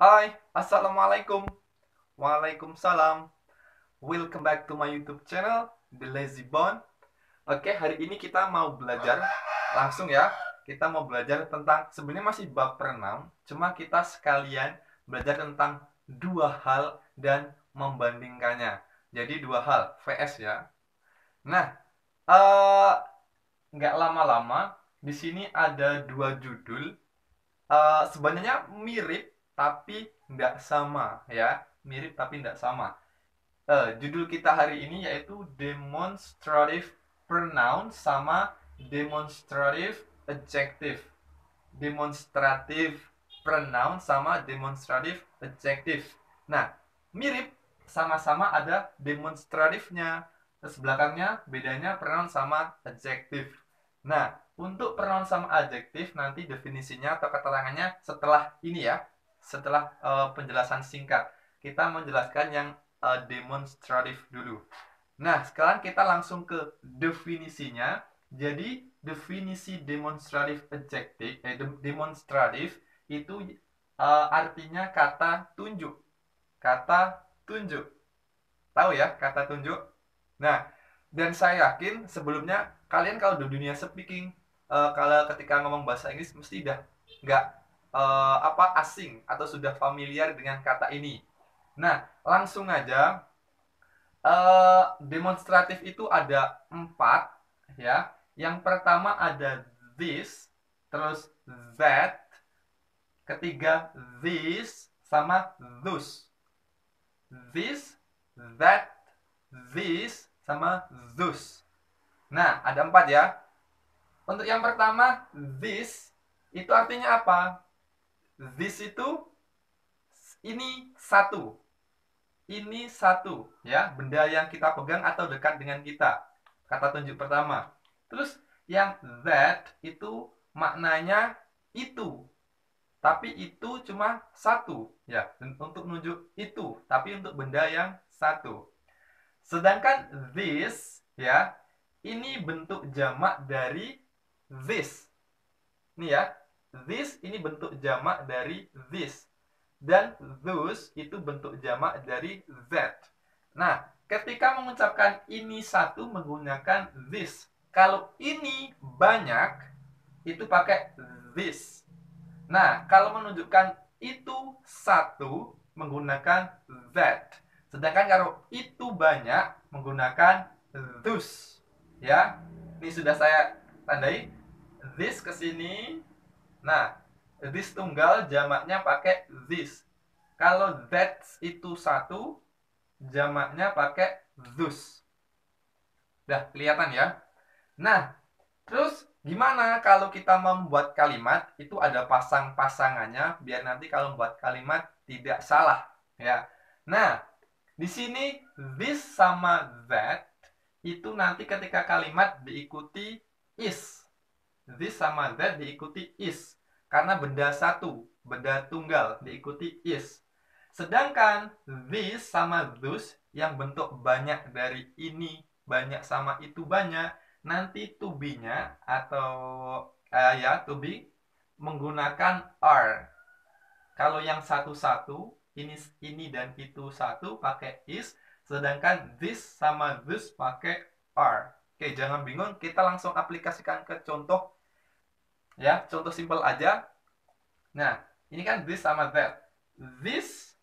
Hai, Assalamualaikum. Waalaikumsalam. Welcome back to my YouTube channel, The Lazy Bone. Oke, hari ini kita mau belajar langsung ya. Kita mau belajar tentang, sebenarnya masih bab pronoun, cuma kita sekalian belajar tentang dua hal dan membandingkannya. Jadi dua hal, VS ya. Nah, eh, nggak lama-lama, di sini ada dua judul. Sebenarnya mirip tapi nggak sama ya, mirip tapi nggak sama. Judul kita hari ini yaitu demonstrative pronoun sama demonstrative adjective. Demonstrative pronoun sama demonstrative adjective. Nah, mirip, sama-sama ada demonstratifnya. Terus belakangnya bedanya pronoun sama adjective. Nah, untuk pronoun sama adjective nanti definisinya atau keterangannya setelah ini ya. Setelah penjelasan singkat. Kita menjelaskan yang demonstratif dulu. Nah, sekarang kita langsung ke definisinya. Jadi, definisi demonstratif adjective, demonstratif itu artinya kata tunjuk. Kata tunjuk. Tahu ya kata tunjuk? Nah, dan saya yakin sebelumnya kalian kalau di dunia speaking, kalau ketika ngomong bahasa Inggris mesti udah nggak asing atau sudah familiar dengan kata ini. Nah, langsung aja. Demonstratif itu ada 4 ya. Yang pertama ada this, terus that, ketiga this, sama those. This, that, this, sama those. Nah, ada 4 ya. Untuk yang pertama, this, itu artinya apa? This itu ini satu. Ini satu, ya, benda yang kita pegang atau dekat dengan kita. Kata tunjuk pertama. Terus yang that itu maknanya itu. Tapi itu cuma satu, ya, untuk menunjuk itu, tapi untuk benda yang satu. Sedangkan this, ya, ini bentuk jamak dari this. Ini ya, this ini bentuk jamak dari this. Dan those itu bentuk jamak dari that. Nah, ketika mengucapkan ini satu menggunakan this. Kalau ini banyak, itu pakai this. Nah, kalau menunjukkan itu satu menggunakan that. Sedangkan kalau itu banyak menggunakan those. Ya, ini sudah saya tandai. This ke sini. Nah, this tunggal jamaknya pakai this. Kalau that itu satu, jamaknya pakai those. Udah kelihatan ya? Nah, terus gimana kalau kita membuat kalimat itu ada pasang-pasangannya biar nanti kalau membuat kalimat tidak salah ya. Nah, di sini this sama that itu nanti ketika kalimat diikuti is. This sama that diikuti is. Karena benda satu, benda tunggal diikuti is. Sedangkan this sama those yang bentuk banyak dari ini, banyak sama itu banyak, nanti to be-nya atau ya to be menggunakan are. Kalau yang satu-satu, ini dan itu satu pakai is, sedangkan this sama this pakai are. Oke, jangan bingung, kita langsung aplikasikan ke contoh. Ya, contoh simpel aja. Nah, ini kan this sama that. This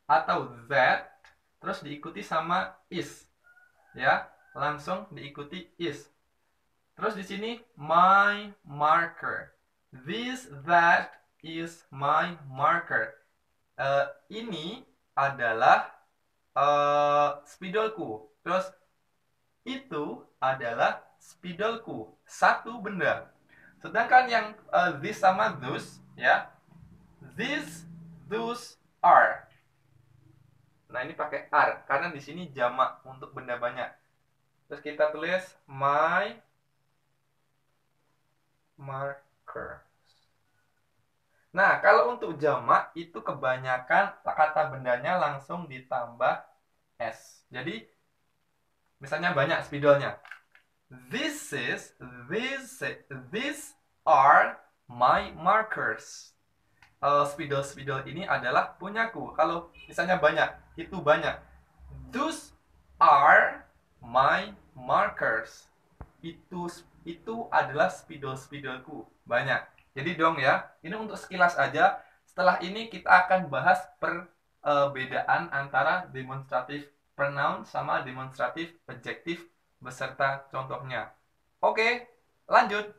atau that terus diikuti sama is. Ya, langsung diikuti is. Terus di sini my marker. This that is my marker. Ini adalah spidolku. Terus itu adalah spidolku. Satu benda. Sedangkan yang this sama those, ya, this, those, are. Nah, ini pakai are karena di sini jamak untuk benda banyak. Terus kita tulis my marker. Nah, kalau untuk jamak itu kebanyakan kata bendanya langsung ditambah s. Jadi misalnya banyak spidolnya. These are my markers. spidol-spidol ini adalah punyaku. Kalau misalnya banyak, itu banyak. Those are my markers. Itu adalah spidol-spidolku. Banyak. Jadi dong ya, ini untuk sekilas aja. Setelah ini kita akan bahas perbedaan antara demonstratif pronoun sama demonstratif adjektif beserta contohnya. Oke, lanjut.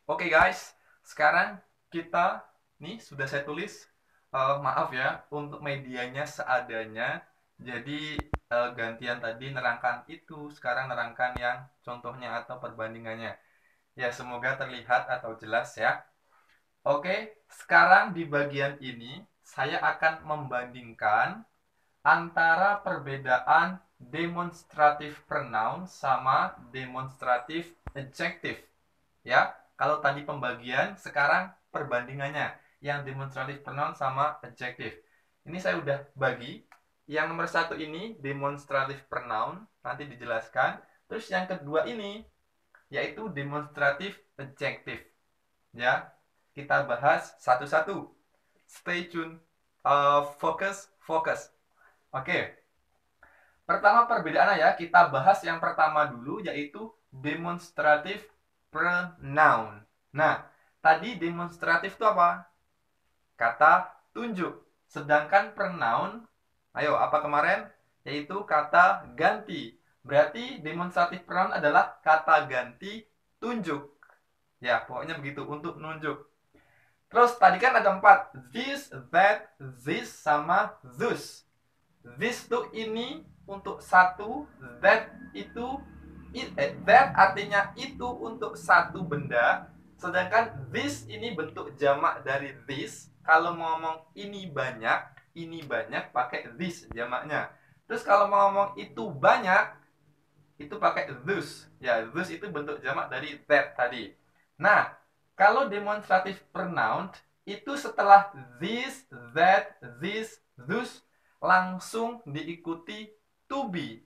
Oke guys, sekarang kita nih sudah saya tulis. Maaf ya, untuk medianya seadanya. Jadi gantian tadi nerangkan itu, sekarang nerangkan yang contohnya atau perbandingannya. Ya, semoga terlihat atau jelas ya. Oke, sekarang di bagian ini saya akan membandingkan antara perbedaan demonstratif pronoun sama demonstratif adjektif. Ya, kalau tadi pembagian, sekarang perbandingannya yang demonstratif pronoun sama adjektif. Ini saya udah bagi. Yang nomor satu ini demonstratif pronoun, nanti dijelaskan. Terus yang kedua ini yaitu demonstratif adjektif. Ya, kita bahas satu-satu. Stay tune. Fokus. Oke. Pertama perbedaannya ya, kita bahas yang pertama dulu yaitu demonstratif pronoun. Nah, tadi demonstratif itu apa? Kata tunjuk. Sedangkan pronoun, ayo apa kemarin? Yaitu kata ganti. Berarti demonstratif pronoun adalah kata ganti tunjuk. Ya, pokoknya begitu untuk nunjuk. Terus tadi kan ada 4. This, that, this, sama those. This tuh ini untuk satu, that itu that artinya itu untuk satu benda, sedangkan this ini bentuk jamak dari this. Kalau mau ngomong ini banyak pakai this jamaknya. Terus kalau mau ngomong itu banyak, itu pakai those. Ya, those itu bentuk jamak dari that tadi. Nah, kalau demonstratif pronoun itu setelah this, that, this, those langsung diikuti to be.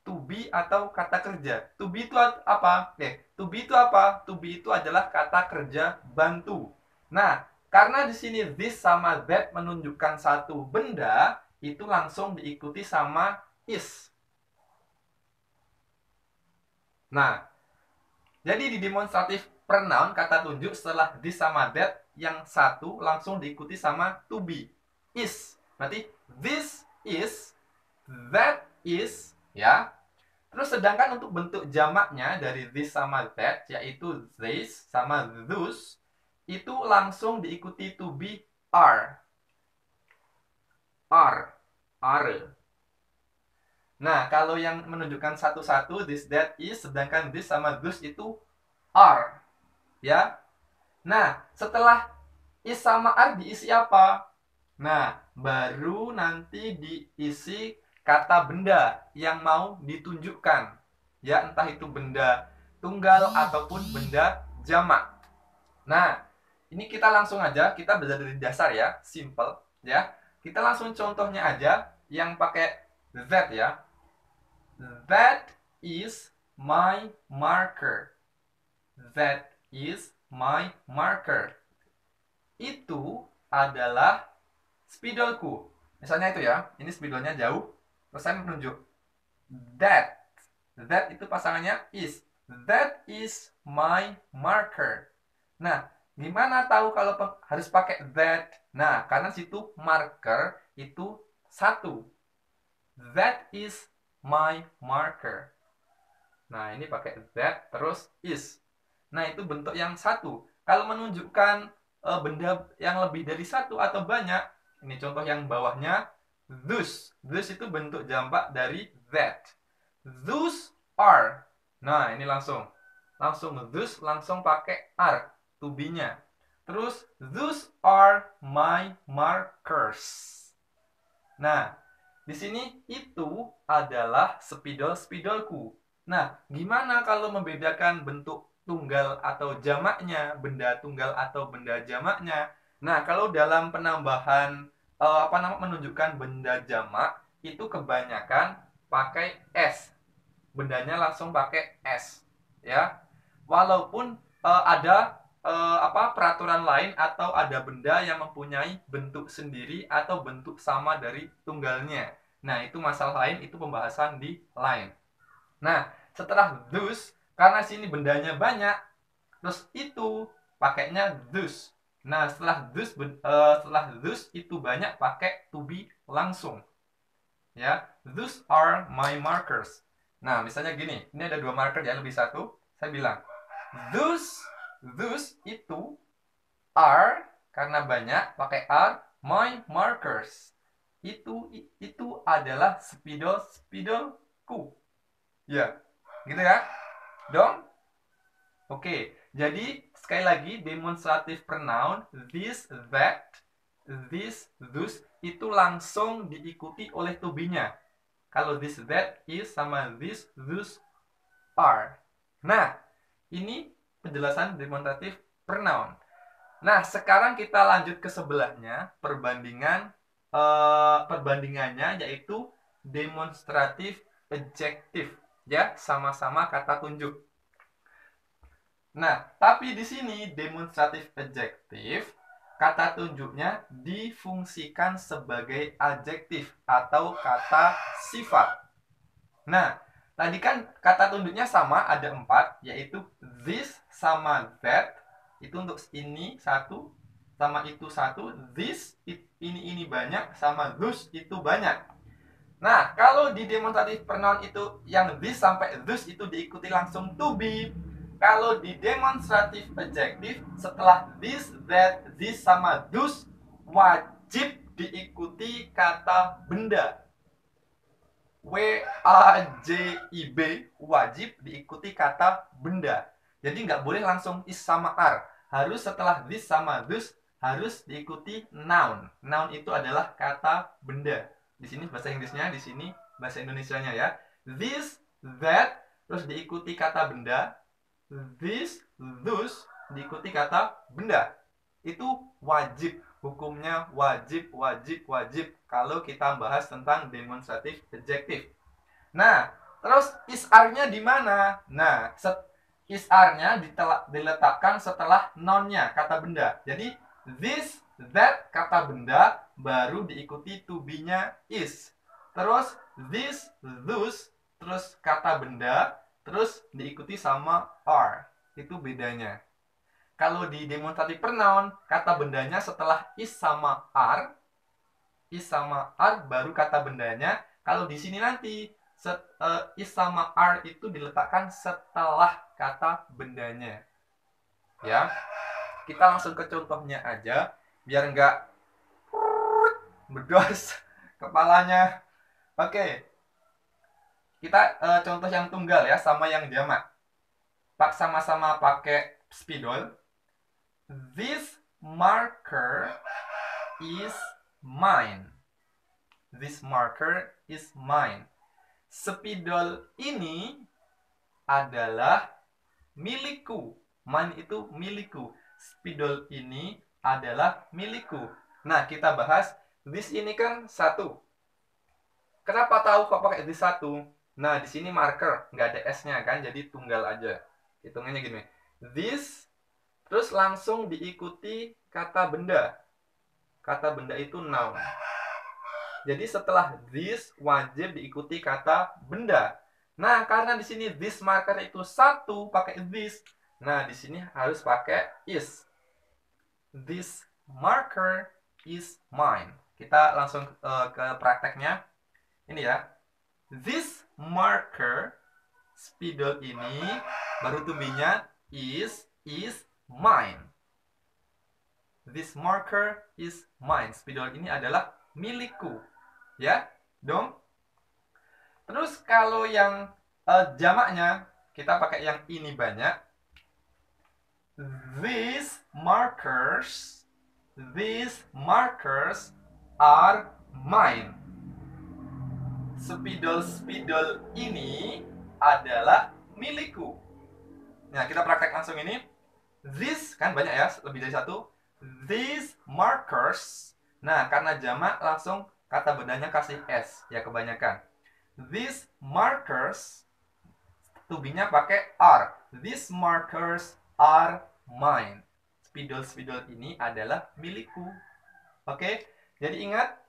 To be atau kata kerja. To be itu apa? To be itu apa? To be itu adalah kata kerja bantu. Nah, karena di sini this sama that menunjukkan satu benda, itu langsung diikuti sama is. Nah, jadi di demonstratif pronoun kata tunjuk setelah this sama that yang satu langsung diikuti sama to be. Is. Berarti this is, that is, ya. Terus sedangkan untuk bentuk jamaknya dari this sama that, yaitu this sama those, itu langsung diikuti to be are. Are. Nah, kalau yang menunjukkan satu-satu, this, that, is, sedangkan this sama those itu are. Ya. Nah, setelah is sama are diisi apa? Nah, baru nanti diisi kata benda yang mau ditunjukkan. Ya, entah itu benda tunggal ataupun benda jamak. Nah, ini kita langsung aja, kita belajar dari dasar ya, simple ya. Kita langsung contohnya aja yang pakai that ya. That is my marker. That is my marker. Itu adalah spidolku. Misalnya itu ya, ini spidolnya jauh. Terus saya menunjuk that. That itu pasangannya is. That is my marker. Nah, gimana tahu kalau harus pakai that? Nah, karena situ marker itu satu. That is my marker. Nah, ini pakai that terus is. Nah, itu bentuk yang satu. Kalau menunjukkan benda yang lebih dari satu atau banyak, ini contoh yang bawahnya, those. Those itu bentuk jamak dari that. Those are. Nah, ini langsung those langsung pakai are, to be-nya. Terus, those are my markers. Nah, di sini itu adalah spidol-spidolku. Nah, gimana kalau membedakan bentuk tunggal atau jamaknya, benda tunggal atau benda jamaknya? Nah, kalau dalam penambahan menunjukkan benda jamak itu kebanyakan pakai s. Bendanya langsung pakai s, ya. Walaupun ada peraturan lain atau ada benda yang mempunyai bentuk sendiri atau bentuk sama dari tunggalnya. Nah, itu masalah lain, itu pembahasan di lain. Nah, setelah those, karena sini bendanya banyak, terus itu pakainya those. Nah, setelah those itu banyak pakai to be langsung. Ya, those are my markers. Nah, misalnya gini, ini ada 2 marker ya, lebih satu. Saya bilang, those itu are, karena banyak pakai are, my markers. Itu adalah spidolku. Ya, gitu ya. Dong? Oke, jadi sekali lagi demonstrative pronoun this, that, this, those itu langsung diikuti oleh to be-nya. Kalau this, that, is sama this, those, are. Nah, ini penjelasan demonstrative pronoun. Nah, sekarang kita lanjut ke sebelahnya, perbandingannya yaitu demonstrative adjective, ya, sama-sama kata tunjuk. Nah, tapi di sini demonstrative adjective kata tunjuknya difungsikan sebagai adjektif atau kata sifat. Nah, tadi kan kata tunjuknya sama, ada 4, yaitu this sama that. Itu untuk ini 1, sama itu 1. This, ini banyak, sama those itu banyak. Nah, kalau di demonstrative pronoun itu yang this sampai those itu diikuti langsung to be. Kalau di demonstrative adjective setelah this, that, this sama those wajib diikuti kata benda. W-A-J-I-B, wajib diikuti kata benda. Jadi nggak boleh langsung is sama are. Harus setelah this sama those harus diikuti noun. Noun itu adalah kata benda. Di sini bahasa Inggrisnya, di sini bahasa Indonesianya ya. This, that, terus diikuti kata benda. This, those, diikuti kata benda. Itu wajib. Hukumnya wajib, wajib, wajib. Kalau kita bahas tentang demonstrative adjective. Nah, terus is are-nya di mana? Nah, is are-nya diletakkan setelah noun-nya, kata benda. Jadi, this, that, kata benda, baru diikuti to be-nya is. Terus, this, those, terus kata benda, terus diikuti sama are. Itu bedanya. Kalau di demonstrative pronoun, kata bendanya setelah is sama are baru kata bendanya. Kalau di sini nanti is sama are itu diletakkan setelah kata bendanya. Ya, kita langsung ke contohnya aja, biar nggak bedos kepalanya. Oke, kita contoh yang tunggal ya, sama yang jamak. Sama-sama pakai spidol. This marker is mine. This marker is mine. Spidol ini adalah milikku. Mine itu milikku. Spidol ini adalah milikku. Nah, kita bahas this ini kan 1. Kenapa tahu kok pakai this 1? Nah, di sini marker, nggak ada S-nya kan, jadi tunggal aja. Hitungannya gini. This, terus langsung diikuti kata benda. Kata benda itu noun. Jadi setelah this wajib diikuti kata benda. Nah, karena di sini this marker itu 1 pakai this. Nah, di sini harus pakai is. This marker is mine. Kita langsung ke prakteknya. Ini ya. This marker, spidol ini baru to be-nya is mine. This marker is mine. Spidol ini adalah milikku. Ya, dong. Terus kalau yang jamaknya, kita pakai yang ini banyak. These markers are mine. Spidol ini adalah milikku. Nah, kita praktek langsung ini. This, kan banyak ya, lebih dari 1. These markers. Nah, karena jamak langsung kata bendanya kasih S, ya kebanyakan. These markers, to be-nya pakai are. These markers are mine. spidol-spidol ini adalah milikku. Oke, jadi ingat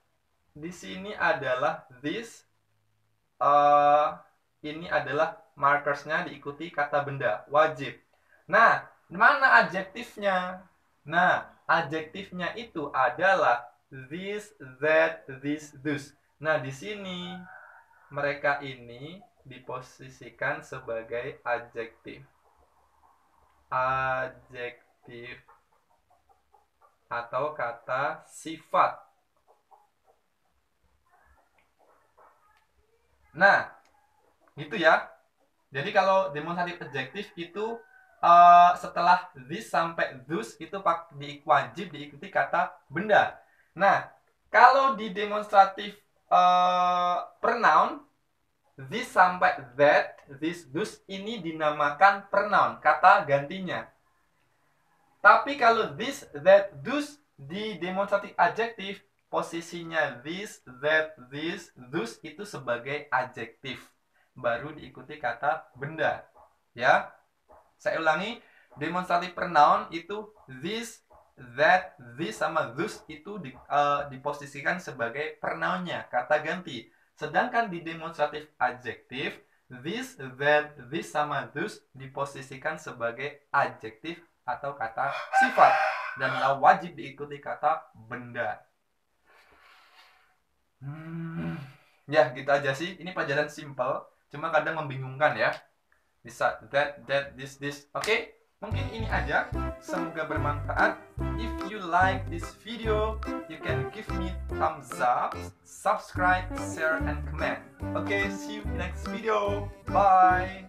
di sini adalah this. Ini adalah markersnya diikuti kata benda wajib. Nah, mana adjektifnya? Nah, adjektifnya itu adalah this, that, this, those. Nah, di sini mereka ini diposisikan sebagai adjektif. Adjektif atau kata sifat. Nah, gitu ya. Jadi kalau demonstratif adjektif itu setelah this sampai those itu wajib diikuti kata benda. Nah, kalau di demonstratif pronoun, this sampai that, this, those ini dinamakan pronoun, kata gantinya. Tapi kalau this, that, those di demonstratif adjektif, posisinya this, that, this, those itu sebagai adjektif. Baru diikuti kata benda. Ya. Saya ulangi, demonstratif pronoun itu this, that, this sama those itu diposisikan sebagai pronounnya, kata ganti. Sedangkan di demonstratif adjektif, this, that, this sama those diposisikan sebagai adjektif atau kata sifat dan wajib diikuti kata benda. Ya, gitu aja sih. Ini pelajaran simple, cuma kadang membingungkan ya. Bisa that, this. Oke, mungkin ini aja. Semoga bermanfaat. If you like this video, you can give me thumbs up, subscribe, share, and comment. Okay, see you in next video. Bye.